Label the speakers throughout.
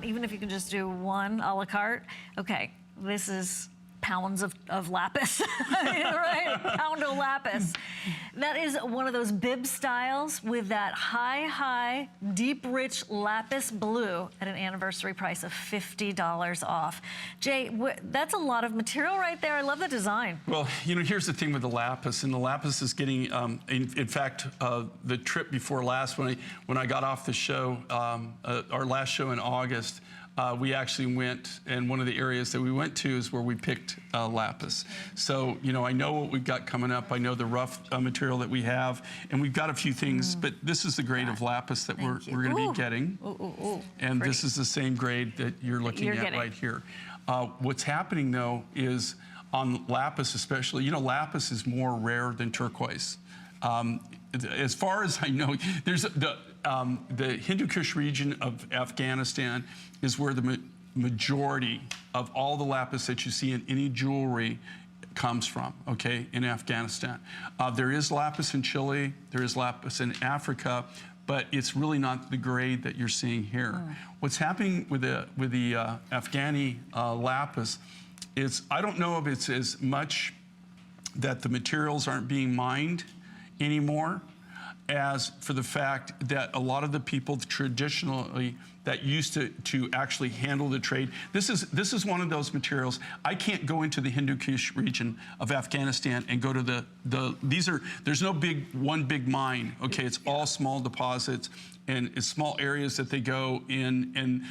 Speaker 1: Even if you can just do one a la carte. Okay, this is pounds of lapis, right? Pound of lapis. That is one of those bib styles with that high, deep, rich lapis blue at an anniversary price of $50 off. Jay, that's a lot of material right there. I love the design.
Speaker 2: Well, you know, here's the thing with the lapis, and the lapis is getting, in fact, the trip before last, when I got off the show, our last show in August, we actually went, and one of the areas that we went to is where we picked lapis. So, you know, I know what we've got coming up. I know the rough material that we have, and we've got a few things, but this is the grade of lapis that we're going to be getting. And
Speaker 1: pretty.
Speaker 2: This is the same grade that you're looking at right here. What's happening, though, is on lapis especially, you know, lapis is more rare than turquoise. As far as I know, there's the Hindu Kush region of Afghanistan is where the majority of all the lapis that you see in any jewelry comes from, okay, in Afghanistan. There is lapis in Chile, there is lapis in Africa, but it's really not the grade that you're seeing here. What's happening with the Afghani lapis is, I don't know if it's as much that the materials aren't being mined anymore, as for the fact that a lot of the people traditionally that used to actually handle the trade. This is one of those materials. I can't go into the Hindu Kush region of Afghanistan and go to there's no one big mine, okay? It's all small deposits, and it's small areas that they go in, and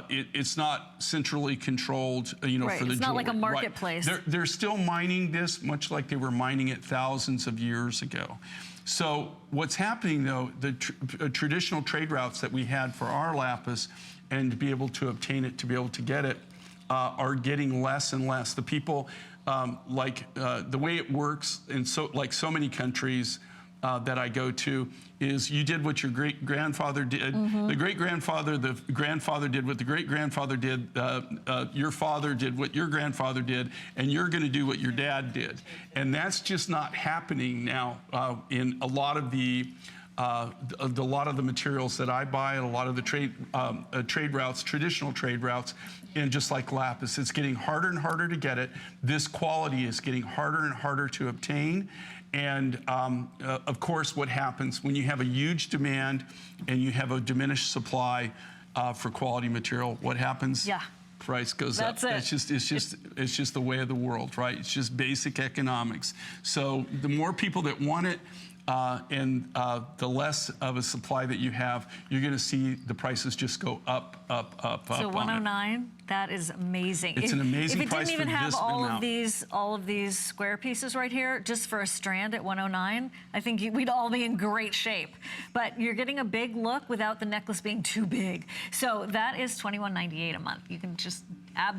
Speaker 2: it's not centrally controlled, you know, for the jewelry. It's not like a marketplace. Right. They're still mining this much like they were mining it thousands of years ago. So what's happening, though, the traditional trade routes that we had for our lapis and to be able to obtain it, to be able to get it, are getting less and less. The people, the way it works in so many countries that I go to is you did what your great-grandfather did, the great-grandfather, the grandfather did what the great-grandfather did, your father did what your grandfather did, and you're going to do what your dad did. And that's just not happening now in a lot of the materials that I buy, and a lot of the trade routes, traditional trade routes, and just like lapis, it's getting harder and harder to get it. This quality is getting harder and harder to obtain. And of course, what happens when you have a huge demand and you have a diminished supply for quality material? What happens? Yeah. Price goes up. It's just the way of the world, right? It's just basic economics. So the more people that want it, and the less of a supply that you have, you're going to see the prices just go up. So
Speaker 1: 109, that is amazing.
Speaker 2: It's an amazing price.
Speaker 1: If it didn't even have all of these square pieces right here, just for a strand at 109, I think we'd all be in great shape. But you're getting a big look without the necklace being too big. So that is $21.98 a month. You can just absolutely